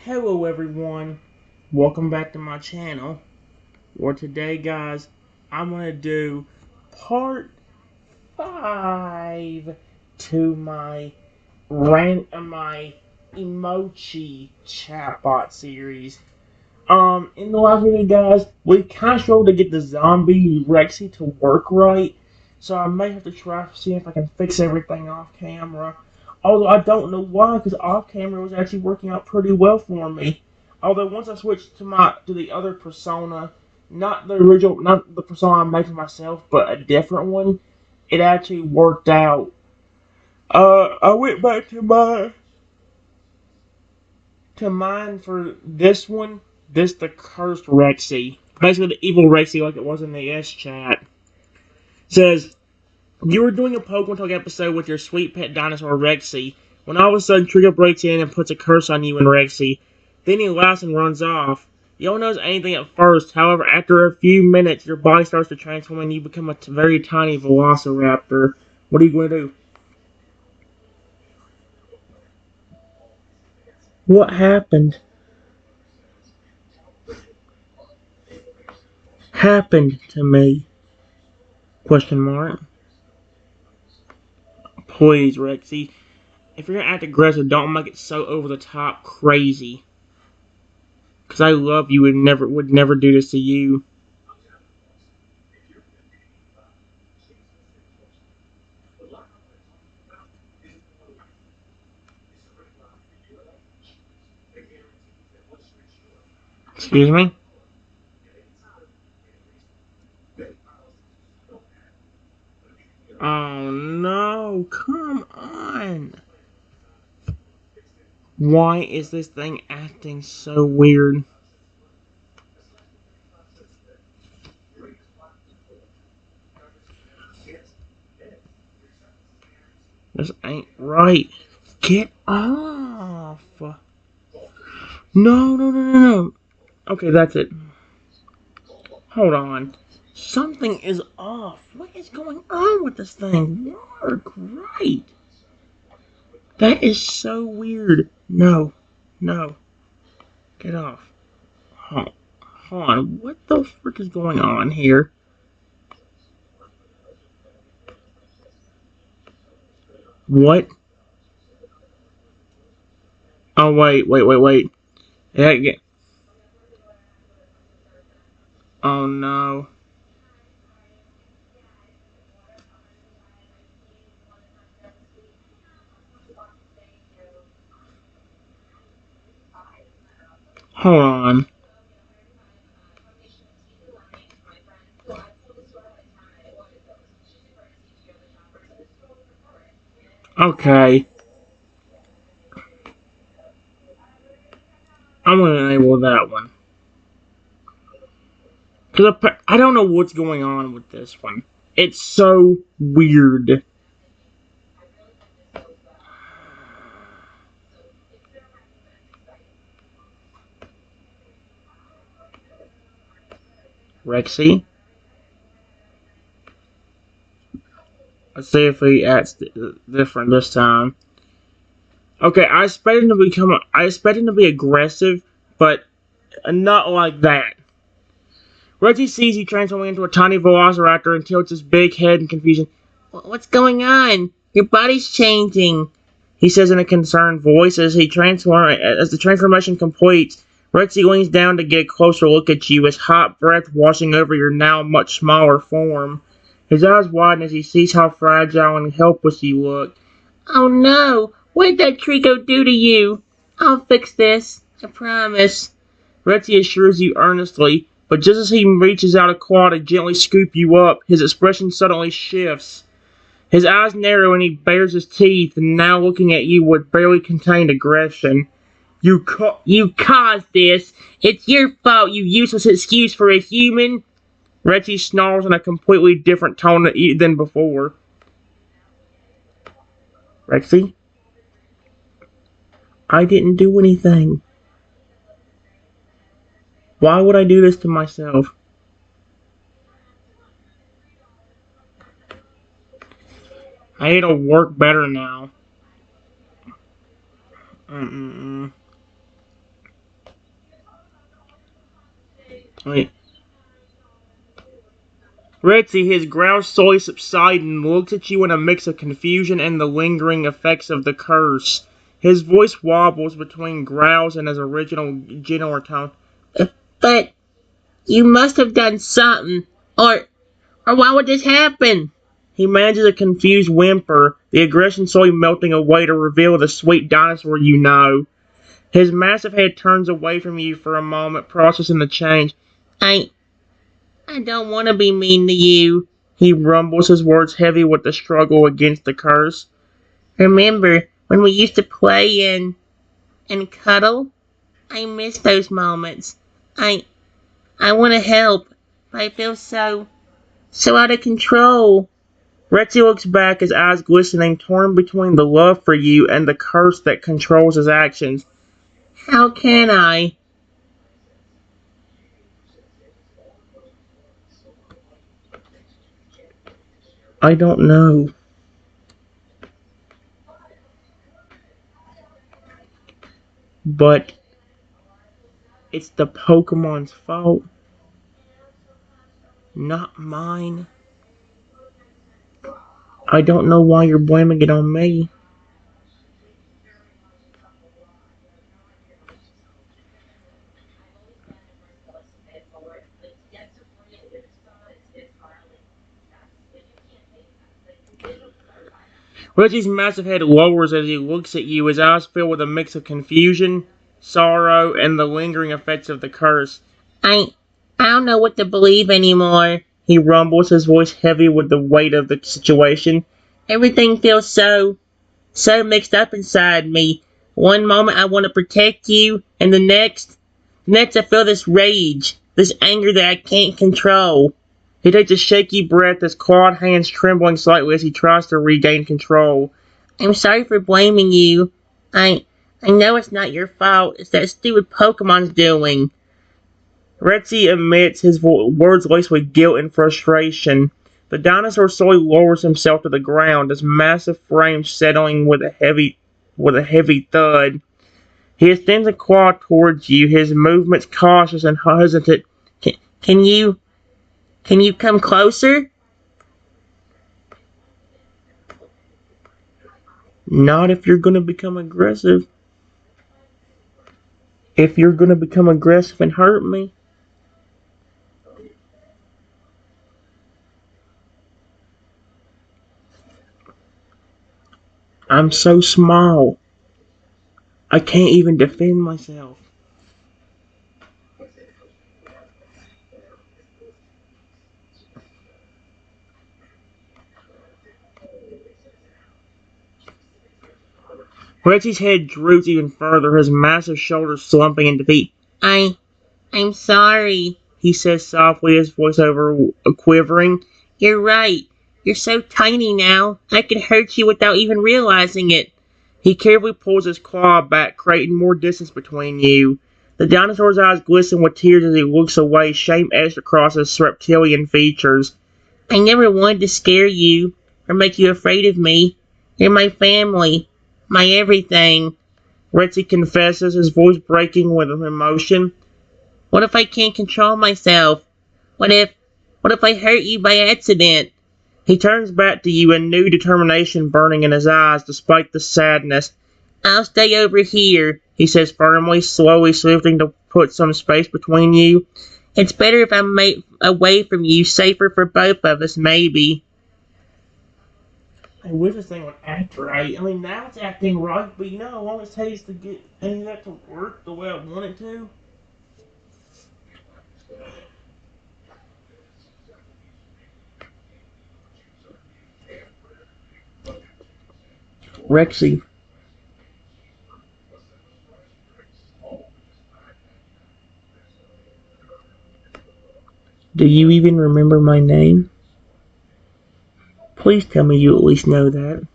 Hello everyone, welcome back to my channel, where today guys, I'm going to do part 5 to my Emochi Chatbot series. In the last video guys, we kind of struggled to get the zombie Rexy to work right, so I may have to try to see if I can fix everything off camera. Although I don't know why, because off camera was actually working out pretty well for me. Although once I switched to the other persona, not the original, not the persona I made for myself, but a different one, it actually worked out. I went back to mine for this one. This the cursed Rexy, basically the evil Rexy, like it was in the S chat. Says you were doing a Pokemon Talk episode with your sweet pet dinosaur Rexy, when all of a sudden Trigger breaks in and puts a curse on you and Rexy. Then he laughs and runs off. You don't notice anything at first, however, after a few minutes, your body starts to transform and you become a very tiny Velociraptor. What are you going to do? What happened? Happened to me? Question mark. Please, Rexy. If you're gonna act aggressive, don't make it so over the top crazy. Cause I love you and would never do this to you. Excuse me? Oh no, come on. Why is this thing acting so weird? This ain't right. Get off. No, no, no, no, no. Okay, that's it. Hold on. Something is off. What is going on with this thing? Work right. That is so weird. No. No. Get off. Hold on. What the frick is going on here? What? Oh, wait. Yeah. Oh, no. Hold on. Okay. I'm going to enable that one. Because I don't know what's going on with this one. It's so weird. Rexy? Let's see if he acts different this time. Okay, I expect him to be aggressive, but not like that. Reggie sees you transforming into a tiny velociraptor and tilts his big head in confusion. What's going on? Your body's changing, he says in a concerned voice as the transformation completes. Rexy leans down to get a closer look at you, his hot breath washing over your now much smaller form. His eyes widen as he sees how fragile and helpless you look. Oh no! What did that Trico do to you? I'll fix this, I promise. Rexy assures you earnestly, but just as he reaches out a claw to gently scoop you up, his expression suddenly shifts. His eyes narrow and he bares his teeth, and now looking at you with barely contained aggression. You caused this! It's your fault, you useless excuse for a human! Rexy snarls in a completely different tone than before. Rexy? I didn't do anything. Why would I do this to myself? It'll work better now. Mm-mm-mm. Wait. Rexy, his growl slowly subsides and looks at you in a mix of confusion and the lingering effects of the curse. His voice wobbles between growls and his original gentler tone. But you must have done something, or why would this happen? He manages a confused whimper, the aggression slowly melting away to reveal the sweet dinosaur you know. His massive head turns away from you for a moment, processing the change. I I don't want to be mean to you, he rumbles, his words heavy with the struggle against the curse. Remember when we used to play and cuddle? I miss those moments. I I want to help, but I feel so out of control. Rexy looks back, his eyes glistening, torn between the love for you and the curse that controls his actions. How can I? I don't know. But it's the Pokemon's fault, not mine. I don't know why you're blaming it on me. Reggie's massive head lowers as he looks at you, his eyes fill with a mix of confusion, sorrow, and the lingering effects of the curse. I don't know what to believe anymore, he rumbles, his voice heavy with the weight of the situation. Everything feels so mixed up inside me. One moment I want to protect you, and the next I feel this rage, this anger that I can't control. He takes a shaky breath, his clawed hands trembling slightly as he tries to regain control. I'm sorry for blaming you. I I know it's not your fault. It's that stupid Pokemon's doing. Rexy emits his words laced with guilt and frustration. The dinosaur slowly lowers himself to the ground, his massive frame settling with a heavy thud. He extends a claw towards you, his movements cautious and hesitant. Can, can you can you come closer? Not if you're gonna become aggressive. If you're gonna become aggressive and hurt me, I'm so small. I can't even defend myself. Rexy's head droops even further, his massive shoulders slumping in defeat. I'm sorry, he says softly, his voice over quivering. You're right. You're so tiny now. I could hurt you without even realizing it. He carefully pulls his claw back, creating more distance between you. The dinosaur's eyes glisten with tears as he looks away, shame etched across his reptilian features. I never wanted to scare you or make you afraid of me. You're my family, my everything. Rexy confesses, his voice breaking with emotion. What if I can't control myself? What if what if I hurt you by accident? He turns back to you, a new determination burning in his eyes despite the sadness. I'll stay over here, he says firmly, slowly shifting to put some space between you. It's better if I'm away from you, safer for both of us, maybe. I wish this thing would act right. I mean, now it's acting right, but you know how long it takes to get any of that to work the way I want it to? Rexy, do you even remember my name? Please tell me you at least know that.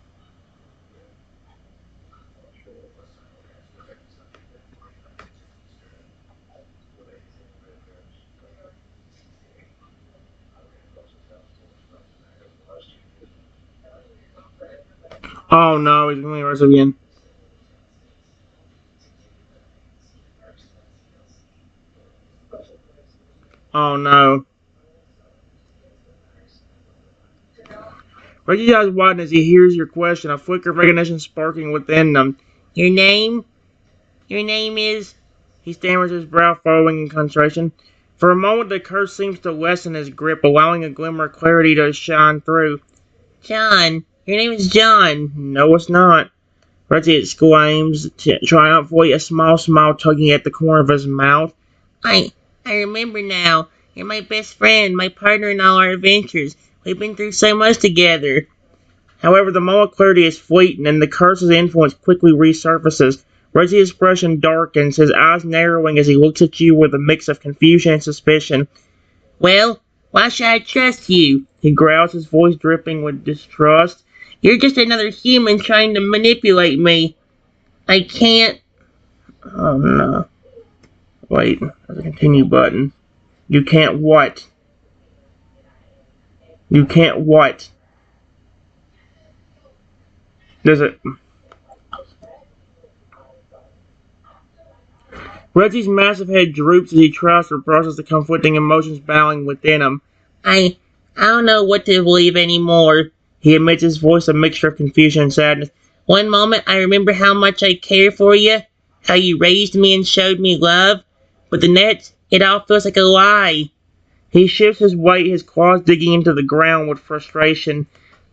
Oh no, he's going to arrest again. Oh no. Rexy's eyes widen as he hears your question, a flicker of recognition sparking within them. Your name? Your name is? He stammers, his brow furrowing in concentration. For a moment, the curse seems to lessen his grip, allowing a glimmer of clarity to shine through. John. Your name is John. No, it's not. Rexy exclaims triumphantly, a smile tugging at the corner of his mouth. I remember now. You're my best friend, my partner in all our adventures. We've been through so much together. However, the moment of clarity is fleeting, and the curse's influence quickly resurfaces. Rexy's expression darkens, his eyes narrowing as he looks at you with a mix of confusion and suspicion. Well, why should I trust you? He growls, his voice dripping with distrust. You're just another human trying to manipulate me. I can't... Oh no. Wait, there's a continue button. You can't what? You can't what? There's a... Rexy's massive head droops as he tries to process the conflicting emotions battling within him. I don't know what to believe anymore. He admits, his voice a mixture of confusion and sadness. One moment I remember how much I care for you, how you raised me and showed me love, but the next, it all feels like a lie. He shifts his weight, his claws digging into the ground with frustration.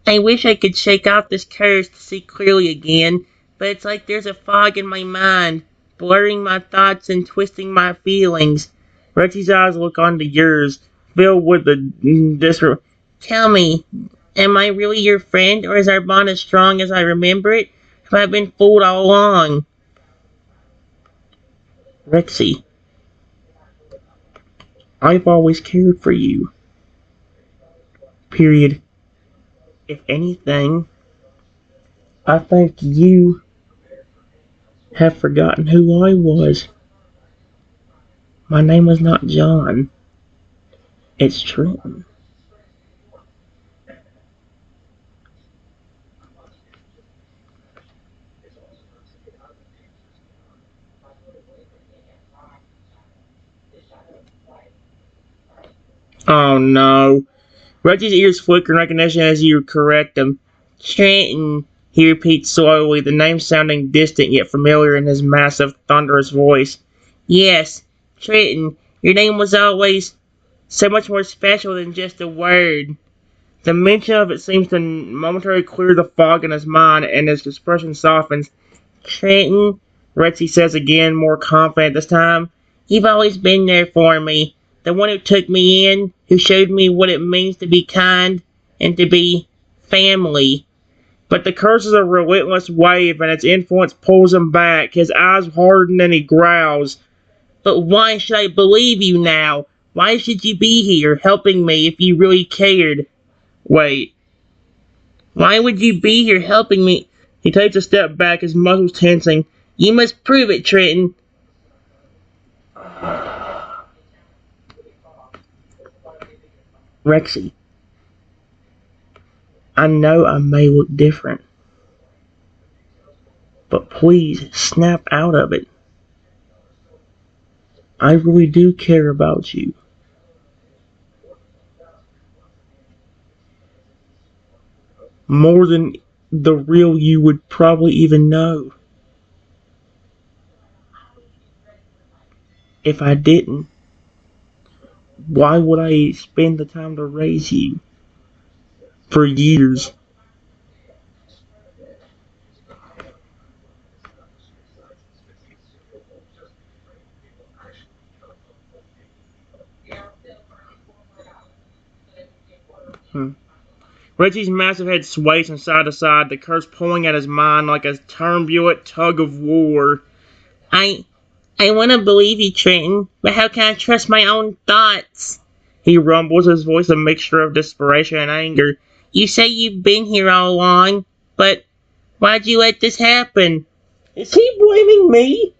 I wish I could shake off this curse to see clearly again, but it's like there's a fog in my mind, blurring my thoughts and twisting my feelings. Rexy's eyes look onto yours, filled with the disre... Tell me, am I really your friend, or is our bond as strong as I remember it? Have I been fooled all along? Rexy, I've always cared for you. Period. If anything, I think you have forgotten who I was. My name was not John. It's Trenton. Oh no. Rexy's ears flicker in recognition as you correct him. Trenton, he repeats slowly, the name sounding distant yet familiar in his massive, thunderous voice. Yes, Trenton, your name was always so much more special than just a word. The mention of it seems to momentarily clear the fog in his mind, and his expression softens. Trenton, Rexy says again, more confident this time, you've always been there for me. The one who took me in, who showed me what it means to be kind and to be family. But the curse is a relentless wave, and its influence pulls him back. His eyes harden and he growls. But why should I believe you now? Why should you be here, helping me if you really cared? Wait. Why would you be here helping me? He takes a step back, his muscles tensing. You must prove it, Trenton. Rexy, I know I may look different, but please snap out of it. I really do care about you. More than the real you would probably even know. If I didn't, why would I spend the time to raise you? For years. Hmm. Rexy's massive head sways from side to side, the curse pulling at his mind like a turbulent tug of war. I want to believe you, Trenton, but how can I trust my own thoughts? He rumbles, his voice a mixture of desperation and anger. You say you've been here all along, but why'd you let this happen? Is he blaming me?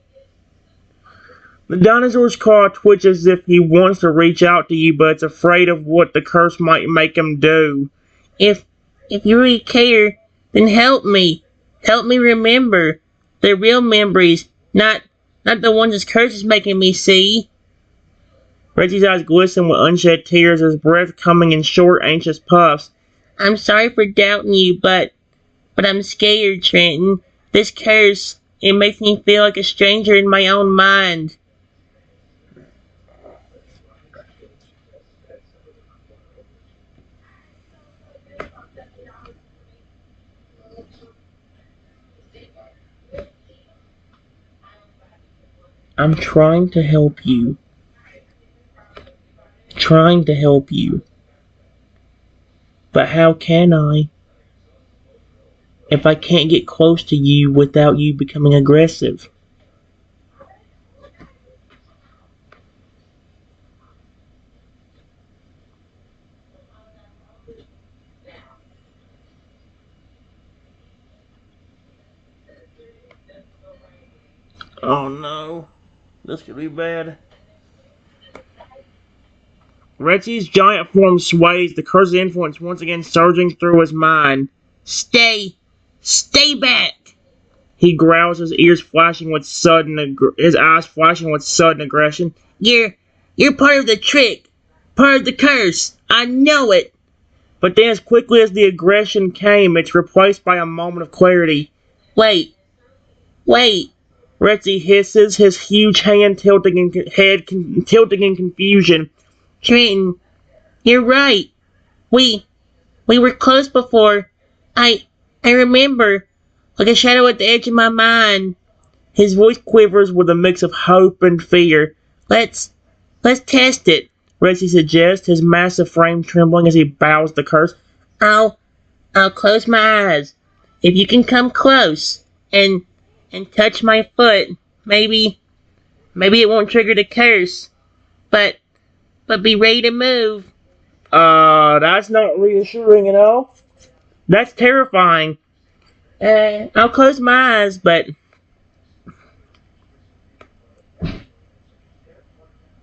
The dinosaur's claw twitches as if he wants to reach out to you, but it's afraid of what the curse might make him do. If you really care, then help me. Help me remember the real memories, not the ones this curse is making me see. Rexy's eyes glisten with unshed tears, his breath coming in short, anxious puffs. I'm sorry for doubting you, but I'm scared, Trenton. This curse, it makes me feel like a stranger in my own mind. I'm trying to help you. Trying to help you. But how can I if I can't get close to you without you becoming aggressive? Oh no. This could be bad. Rexy's giant form sways, the curse's influence once again surging through his mind. Stay! Stay back! He growls, his eyes flashing with sudden aggression. You're part of the trick, part of the curse. I know it. But then, as quickly as the aggression came, it's replaced by a moment of clarity. Wait. Rexy hisses, his huge hand tilting in confusion. Trenton, you're right. We were close before. I remember, like a shadow at the edge of my mind. His voice quivers with a mix of hope and fear. Let's test it, Rexy suggests, his massive frame trembling as he bows the curse. I'll close my eyes. If you can come close and touch my foot, maybe it won't trigger the curse. But be ready to move. That's not reassuring at all. That's terrifying. I'll close my eyes, but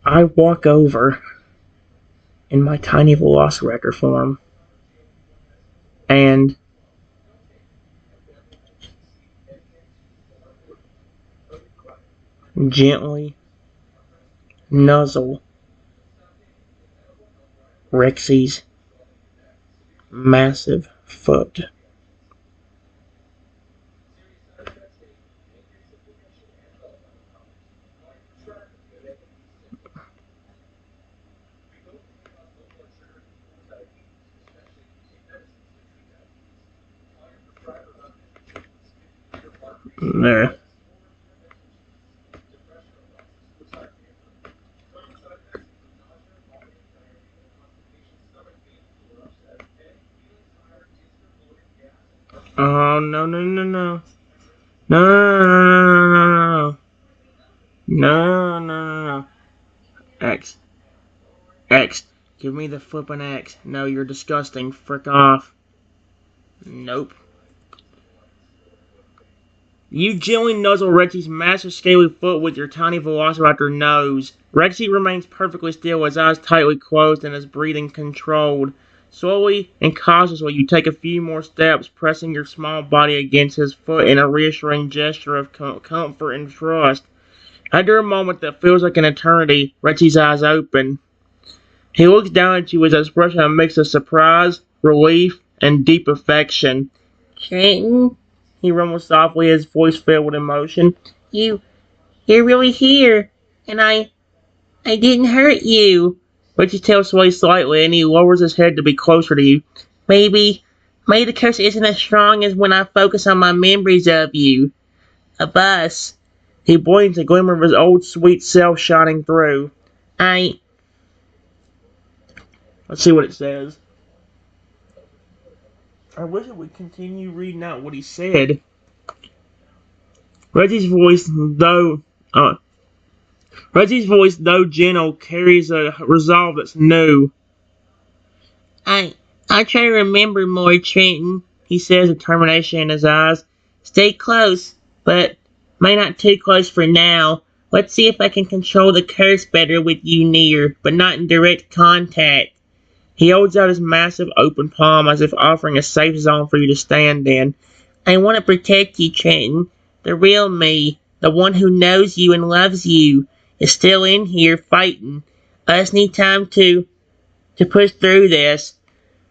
I walk over in my tiny velociraptor form and gently nuzzle Rexy's massive foot. There. Oh, no. No. No. X. Give me the flippin' X. No, you're disgusting. Frick off. Nope. You gently nuzzle Rexy's massive scaly foot with your tiny velociraptor nose. Rexy remains perfectly still, his eyes tightly closed and his breathing controlled. Slowly and cautiously, you take a few more steps, pressing your small body against his foot in a reassuring gesture of comfort and trust. After a moment that feels like an eternity, Rexy's eyes open. He looks down at you with an expression of a mix of surprise, relief, and deep affection. Trenton, he rumbled softly, his voice filled with emotion. You're really here, and I didn't hurt you. Richie's tail sways slightly, and he lowers his head to be closer to you. Maybe the curse isn't as strong as when I focus on my memories of you, of us. He blinks, a glimmer of his old sweet self shining through. Let's see what it says. I wish it would continue reading out what he said. Reggie's voice, though gentle, carries a resolve that's new. I try to remember more, Trenton, he says, determination in his eyes. Stay close, but may not too close for now. Let's see if I can control the curse better with you near, but not in direct contact. He holds out his massive open palm as if offering a safe zone for you to stand in. I want to protect you, Trenton. The real me, the one who knows you and loves you, is still in here fighting. I just need time to push through this.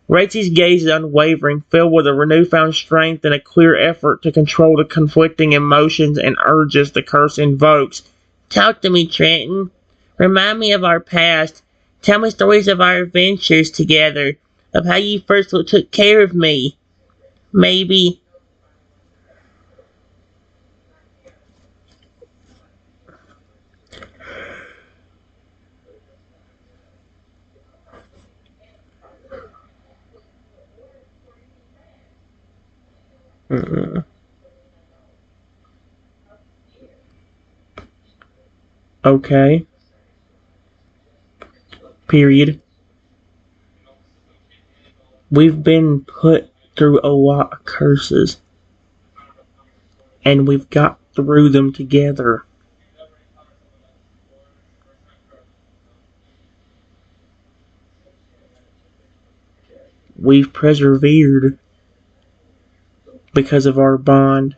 Rexy's gaze is unwavering, filled with a newfound strength and a clear effort to control the conflicting emotions and urges the curse invokes. Talk to me, Trenton. Remind me of our past. Tell me stories of our adventures together, of how you first took care of me. Maybe. Mm, okay. Period. We've been put through a lot of curses, and we've got through them together. We've persevered because of our bond.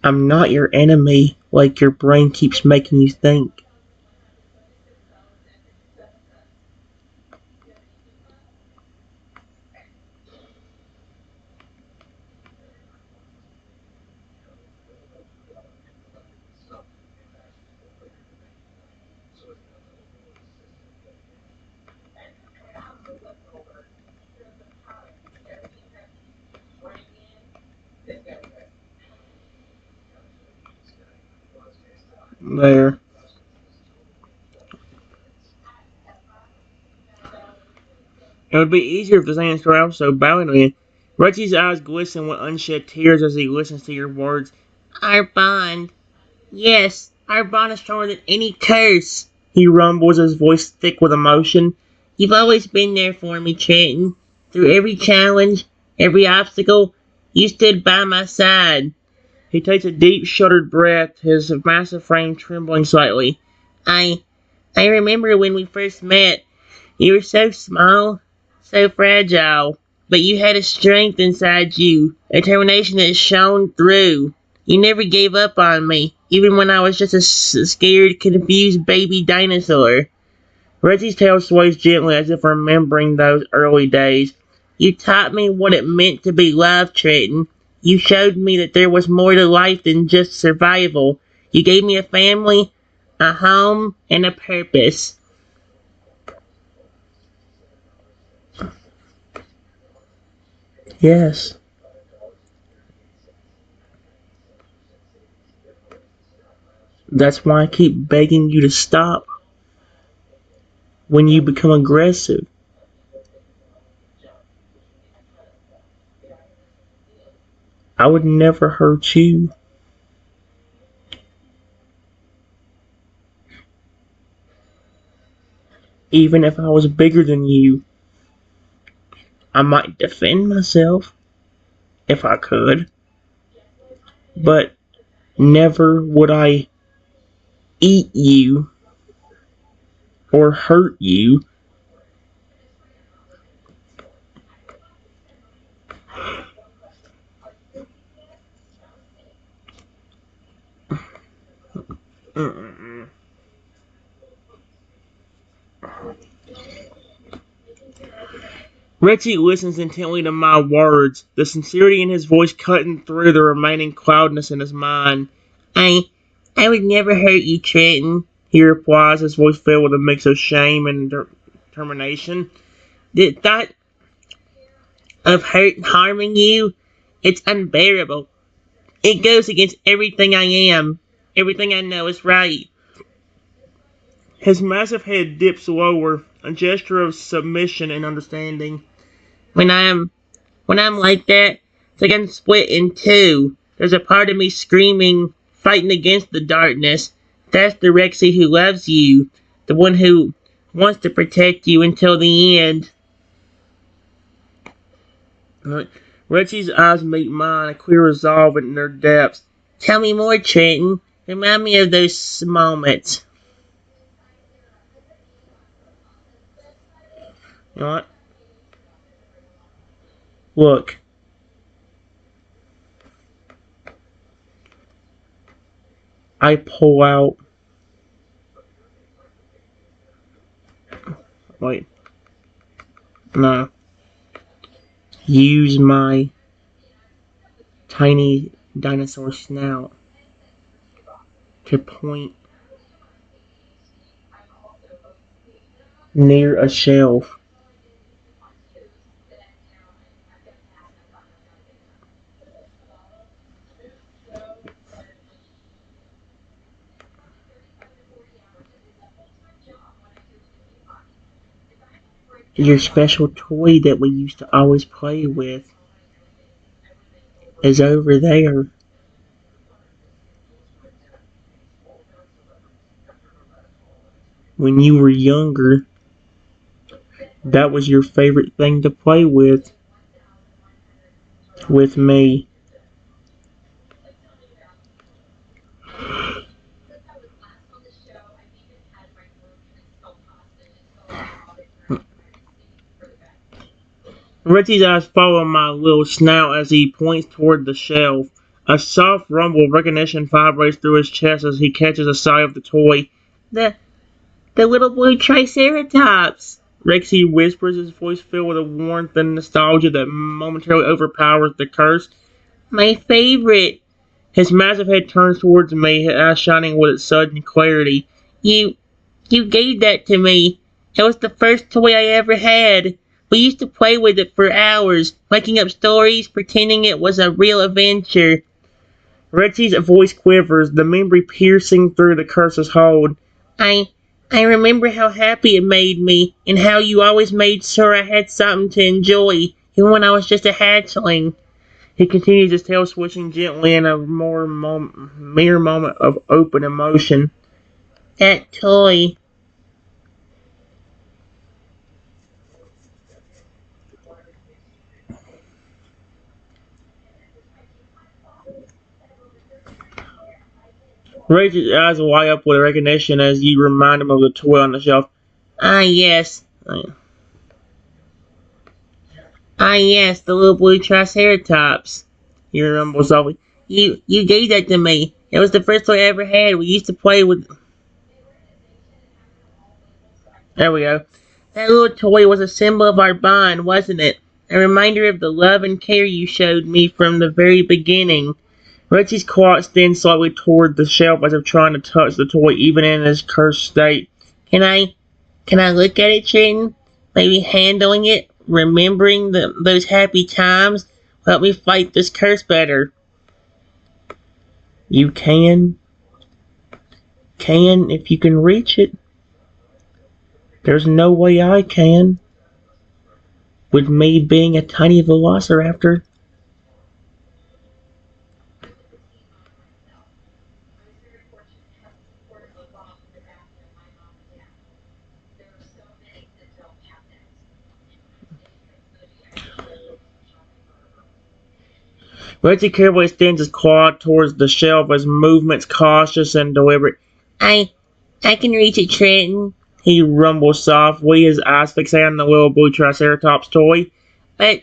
I'm not your enemy like your brain keeps making you think. There. It would be easier if the saying started out so bowing. Rexy's eyes glisten with unshed tears as he listens to your words. Our bond. Yes, our bond is stronger than any curse. He rumbles, his voice thick with emotion. You've always been there for me, Trenton. Through every challenge, every obstacle, you stood by my side. He takes a deep, shuddered breath, his massive frame trembling slightly. I I remember when we first met. You were so small, so fragile, but you had a strength inside you, a determination that shone through. You never gave up on me, even when I was just a scared, confused baby dinosaur. Reggie's tail sways gently as if remembering those early days. You taught me what it meant to be loved, Trenton. You showed me that there was more to life than just survival. You gave me a family, a home, and a purpose. Yes, that's why I keep begging you to stop when you become aggressive. I would never hurt you, even if I was bigger than you. I might defend myself if I could, but never would I eat you or hurt you. Mm-mm. Rexy listens intently to my words, the sincerity in his voice cutting through the remaining cloudness in his mind. I, I would never hurt you, Trenton, he replies, his voice filled with a mix of shame and determination. The thought of hurt and harming you, it's unbearable. It goes against everything I am. Everything I know is right. His massive head dips lower, a gesture of submission and understanding. When I'm when I'm like that, it's like I'm split in two. There's a part of me screaming, fighting against the darkness. That's the Rexy who loves you, the one who wants to protect you until the end. Rexy's eyes meet mine, a clear resolve in their depths. Tell me more, Trenton. Remind me of those moments. You know what? Look, I pull out. Wait, no. Use my tiny dinosaur snout to point near a shelf. Your special toy that we used to always play with is over there. When you were younger, that was your favorite thing to play with me. Rexy's eyes follow my little snout as he points toward the shelf. A soft rumble of recognition vibrates through his chest as he catches a sight of the toy. The the little blue Triceratops! Rexy whispers, his voice filled with a warmth and nostalgia that momentarily overpowers the curse. My favorite! His massive head turns towards me, his eyes shining with its sudden clarity. You you gave that to me. It was the first toy I ever had. We used to play with it for hours, making up stories, pretending it was a real adventure. Rexy's voice quivers, the memory piercing through the curse's hold. I I remember how happy it made me, and how you always made sure I had something to enjoy, even when I was just a hatchling. He continues his tail swishing gently in a mere moment of open emotion. That toy. Rachel's eyes light up with recognition as you remind him of the toy on the shelf. Ah, yes. Ah, yes, the little blue Triceratops. He rumbles softly. You gave that to me. It was the first toy I ever had. We used to play with. There we go. That little toy was a symbol of our bond, wasn't it? A reminder of the love and care you showed me from the very beginning. Rexy's claw extends slightly toward the shelf as if trying to touch the toy even in its cursed state. Can I can I look at it, Trenton? Maybe handling it, remembering those happy times, will help me fight this curse better. You can if you can reach it. There's no way I can. With me being a tiny velociraptor. Rexy carefully extends his claw towards the shelf, his movements cautious and deliberate. I can reach it, Trenton. He rumbles softly, his eyes fixated on the little blue Triceratops toy. But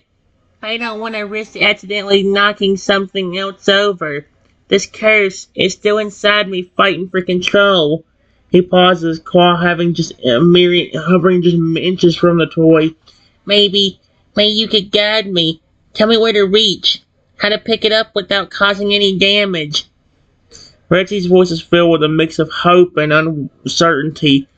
I don't want to risk accidentally knocking something else over. This curse is still inside me, fighting for control. He pauses, claw having just a mere hovering just inches from the toy. Maybe, maybe you could guide me. Tell me where to reach, how to pick it up without causing any damage. Rexy's voice is filled with a mix of hope and uncertainty,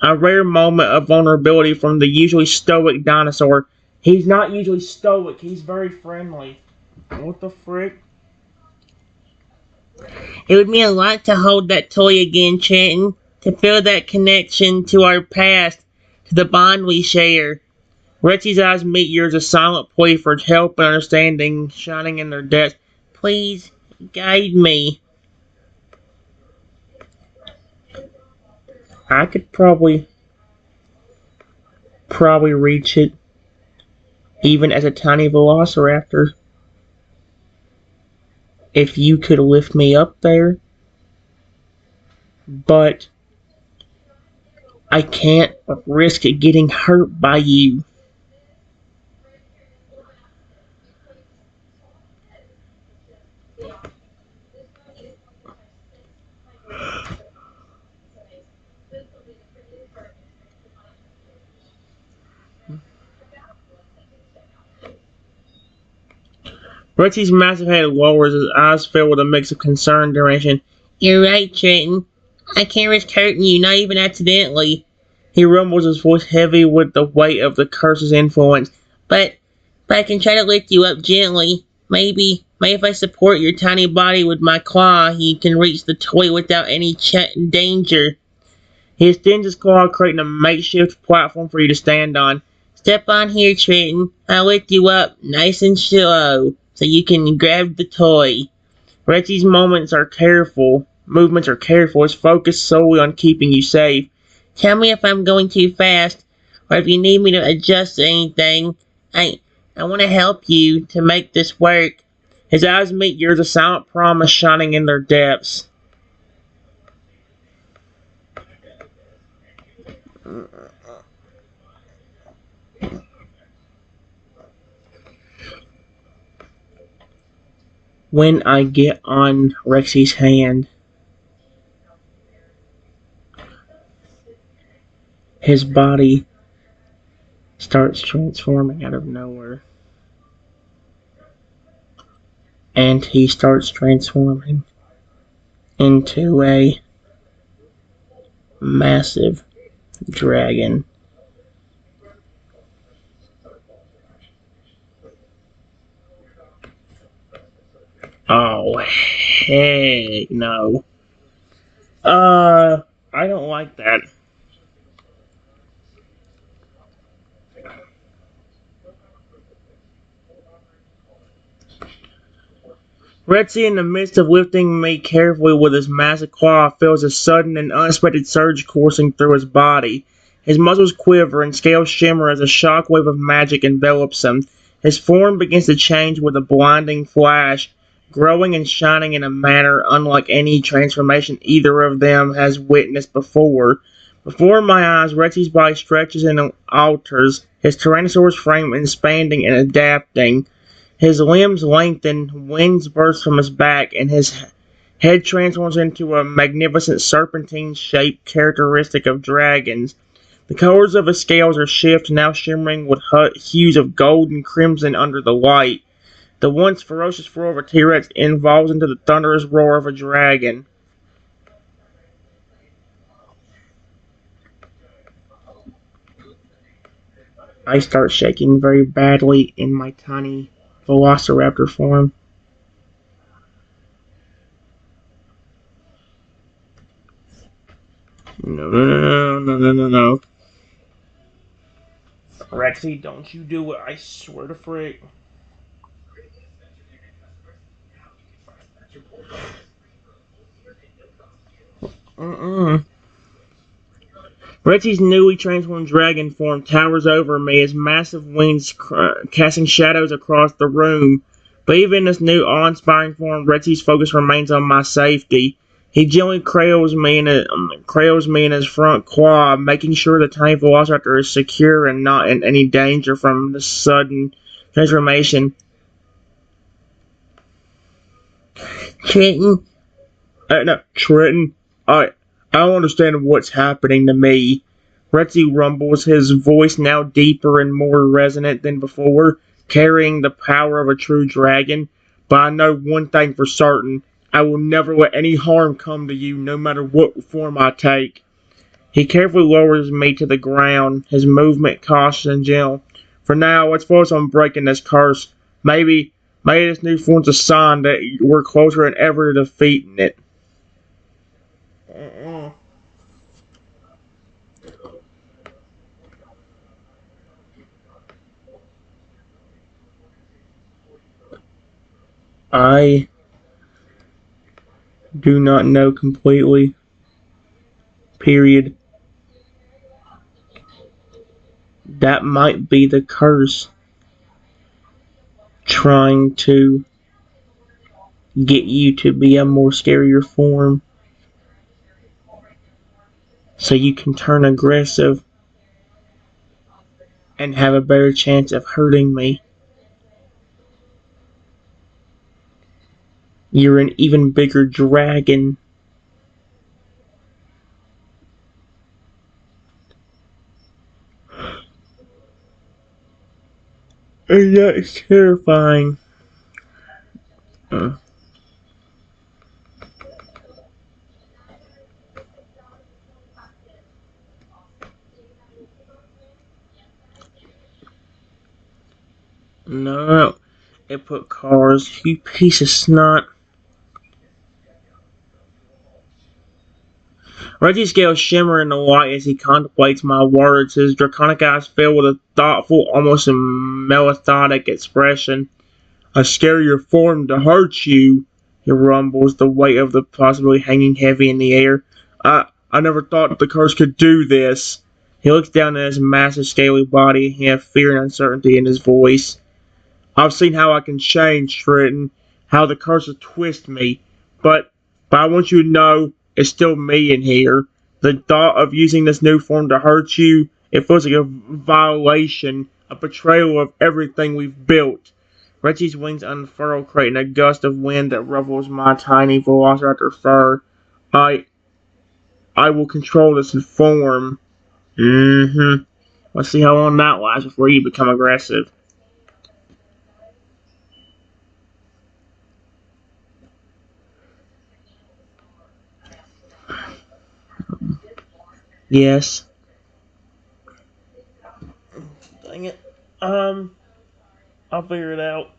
a rare moment of vulnerability from the usually stoic dinosaur. He's not usually stoic, he's very friendly. What the frick? It would mean a lot to hold that toy again, Trenton, to feel that connection to our past, to the bond we share. Rexy's eyes meet yours, a silent plea for help and understanding shining in their depths. Please guide me. I could probably reach it, even as a tiny velociraptor. If you could lift me up there, but I can't risk getting hurt by you. Rexy's massive head lowers, his eyes fill with a mix of concern and determination. You're right, Trenton. I can't risk hurting you, not even accidentally. He rumbles, his voice heavy with the weight of the curse's influence. But I can try to lift you up gently. Maybe if I support your tiny body with my claw, you can reach the toy without any danger. He extends his claw, creating a makeshift platform for you to stand on. Step on here, Trenton. I'll lift you up, nice and slow, so you can grab the toy. Rexy's movements are careful, his focus solely on keeping you safe. Tell me if I'm going too fast, or if you need me to adjust anything. I, I want to help you to make this work. His eyes meet yours, a silent promise shining in their depths. When I get on Rexy's hand, his body starts transforming out of nowhere. And he starts transforming into a massive dragon. Oh, heck no. I don't like that. Rexy, in the midst of lifting me carefully with his massive claw, feels a sudden and unexpected surge coursing through his body. His muscles quiver and scales shimmer as a shockwave of magic envelops him. His form begins to change with a blinding flash, growing and shining in a manner unlike any transformation either of them has witnessed before. Before my eyes, Rexy's body stretches and alters, his Tyrannosaurus frame expanding and adapting. His limbs lengthen, wings burst from his back, and his head transforms into a magnificent serpentine shape characteristic of dragons. The colors of his scales are shift, now shimmering with hues of gold and crimson under the light. The once ferocious roar of a T-Rex evolves into the thunderous roar of a dragon. I start shaking very badly in my tiny velociraptor form. No. Rexy, don't you do it, I swear to frick. Mm-mm. Rexy's newly transformed dragon form towers over me, his massive wings casting shadows across the room. But even in this new awe-inspiring form, Rexy's focus remains on my safety. He gently cradles me in his front claw, making sure the tiny velociraptor is secure and not in any danger from the sudden transformation. Trenton, no, Trenton, I don't understand what's happening to me. Rexy rumbles, his voice now deeper and more resonant than before, carrying the power of a true dragon. But I know one thing for certain. I will never let any harm come to you, no matter what form I take. He carefully lowers me to the ground, his movement cautious and gentle. For now, let's focus on breaking this curse. Maybe this new form's a sign that we're closer than ever to defeating it. I do not know completely. Period. That might be the curse trying to get you to be a more scarier form so you can turn aggressive and have a better chance of hurting me. You're an even bigger dragon. And that's terrifying. Uh, no, it put cars. You piece of snot. Reggie's scales shimmer in the light as he contemplates my words. His draconic eyes fill with a thoughtful, almost melancholic expression. I scare your form to hurt you, he rumbles, the weight of the possibility hanging heavy in the air. I never thought the curse could do this. He looks down at his massive, scaly body, he has fear and uncertainty in his voice. I've seen how I can change, Trenton, how the curse will twist me, but I want you to know it's still me in here. The thought of using this new form to hurt you, it feels like a violation, a betrayal of everything we've built. Rexy's wings unfurl, creating a gust of wind that ruffles my tiny velociraptor fur. I I will control this form. Mm-hmm. Let's see how long that lasts before you become aggressive. Yes. Dang it. I'll figure it out.